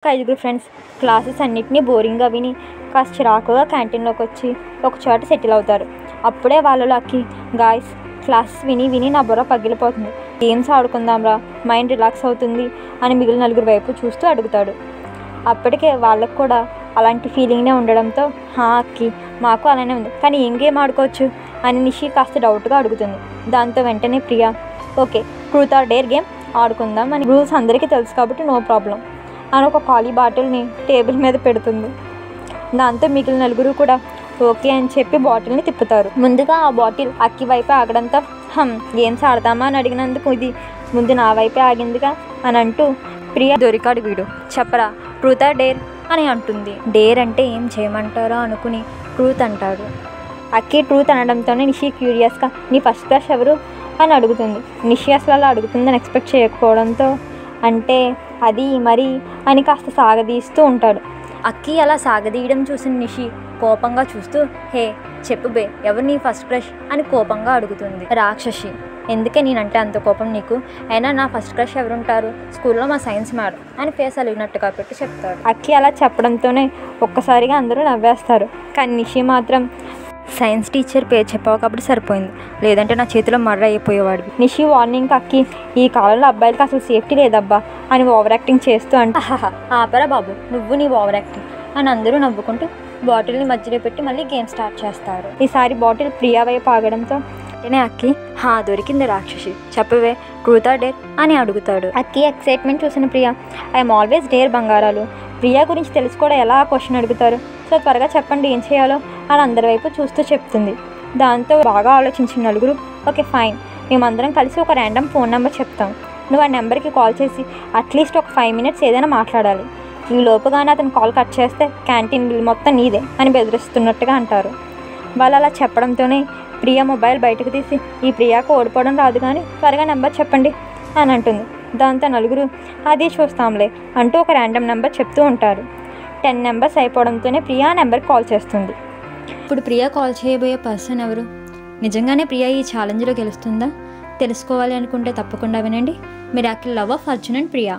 ఐదుగురు friends classes అన్నిటినీ బోరింగ్గా విని కాస్త చిరాకుగా క్యాంటీన్లోకి వచ్చి ఒక చోట సెటిల్ అవుతారు. అప్పుడే వాళ్ళలో అక్కి, గాయ్స్ క్లాసెస్ విని విని నా బుర్ర పగిలిపోతుంది, గేమ్స్ ఆడుకుందాంరా, మైండ్ రిలాక్స్ అవుతుంది అని మిగిలిన నలుగురు వైపు చూస్తూ అడుగుతాడు. అప్పటికే వాళ్ళకు కూడా అలాంటి ఫీలింగ్నే ఉండడంతో, అక్కి మాకు అలానే ఉంది, కానీ ఏం గేమ్ ఆడుకోవచ్చు అని నిషి కాస్త డౌట్గా అడుగుతుంది. దాంతో వెంటనే Priya, okay truth or dare game ఆడుకుందాం అని, రూల్స్ అందరికీ తెలుసు కాబట్టి నో ప్రాబ్లం అని ఒక ఖాళీ బాటిల్ని టేబుల్ మీద పెడుతుంది. దాంతో మిగిలిన నలుగురు కూడా ఓకే అని చెప్పి బాటిల్ని తిప్పుతారు. ముందుగా ఆ బాటిల్ అక్కి వైపే ఆగడంతో, గేమ్స్ ఆడతామా అని అడిగినందుకు ఇది ముందు నా వైపే ఆగిందిగా అని అంటూ, ప్రియా దొరికాడు వీడు, చెప్పరా ట్రూత్ ఆర్ డేర్ అని అంటుంది. డేర్ అంటే ఏం చేయమంటారో అనుకుని ట్రూత్ అంటాడు. అక్కి ట్రూత్ అనడంతోనే నిషి క్యూరియస్గా నీ ఫస్ట్ క్రష్ ఎవరు అని అడుగుతుంది. నిషి అసలు అలా అడుగుతుందని ఎక్స్పెక్ట్ చేయకపోవడంతో, అంటే అది మరి అని కాస్త సాగదీస్తూ ఉంటాడు. అక్కి అలా సాగదీయడం చూసిన నిషి కోపంగా చూస్తూ, హే చెప్పు బే, ఎవరు నీ ఫస్ట్ క్రష్ అని కోపంగా అడుగుతుంది. రాక్షసి, ఎందుకే నేనంటే అంత కోపం నీకు? అయినా నా ఫస్ట్ క్రష్ ఎవరుంటారు, స్కూల్లో మా సైన్స్ మేడం అని ఫేస్ అలిగినట్టుగా పెట్టి చెప్తాడు. అక్కి అలా చెప్పడంతోనే ఒక్కసారిగా అందరూ నవ్వేస్తారు. కానీ నిషి మాత్రం, సైన్స్ టీచర్ పేరు చెప్పావు కాబట్టి సరిపోయింది, లేదంటే నా చేతిలో మర్ర అయిపోయేవాడివి. నిషి వార్నింగ్ అక్కి, ఈ కాలంలో అబ్బాయిలకి అసలు సేఫ్టీ లేదబ్బా అని ఓవర్ యాక్టింగ్ చేస్తూ అంటే, ఆపరా బాబు నువ్వు నీ ఓవర్ యాక్టింగ్ అని అందరూ నవ్వుకుంటూ బాటిల్ని మధ్యలో పెట్టి మళ్ళీ గేమ్ స్టార్ట్ చేస్తారు. ఈసారి బాటిల్ ప్రియా వైపు ఆగడంతో వెంటనే అక్కి, దొరికింది రాక్షసి, చెప్పవే ట్రూత్ ఆర్ డేర్ అని అడుగుతాడు. అక్కి ఎక్సైట్మెంట్ చూసిన ప్రియా, ఐఎమ్ ఆల్వేస్ డేర్ బంగారాలు, ప్రియా గురించి తెలుసుకోవడం ఎలా క్వశ్చన్ అడుగుతారు, సో త్వరగా చెప్పండి ఏం చేయాలో అని అందరి వైపు చూస్తూ చెప్తుంది. దాంతో బాగా ఆలోచించిన నలుగురు, ఓకే ఫైన్, మేమందరం కలిసి ఒక ర్యాండమ్ ఫోన్ నెంబర్ చెప్తాం, నువ్వు ఆ నెంబర్కి కాల్ చేసి అట్లీస్ట్ ఒక 5 minutes ఏదైనా మాట్లాడాలి, ఈ లోపుగానే అతను కాల్ కట్ చేస్తే క్యాంటీన్ బిల్ మొత్తం నీదే అని బెదిరిస్తున్నట్టుగా అంటారు. వాళ్ళు అలా చెప్పడంతోనే ప్రియా మొబైల్ బయటకు తీసి, ఈ ప్రియాకు ఓడిపోవడం రాదు కానీ త్వరగా నెంబర్ చెప్పండి అని అంటుంది. దాంతో నలుగురు అదే చూస్తాంలే అంటూ ఒక ర్యాండమ్ నెంబర్ చెప్తూ ఉంటారు. 10 numbers అయిపోవడంతోనే ప్రియా నెంబర్కి కాల్ చేస్తుంది. ఇప్పుడు ప్రియా కాల్ చేయబోయే పర్సన్ ఎవరు? నిజంగానే ప్రియా ఈ ఛాలెంజ్లో గెలుస్తుందా? తెలుసుకోవాలి అనుకుంటే తప్పకుండా వినండి miracle love of Arjun and Priya.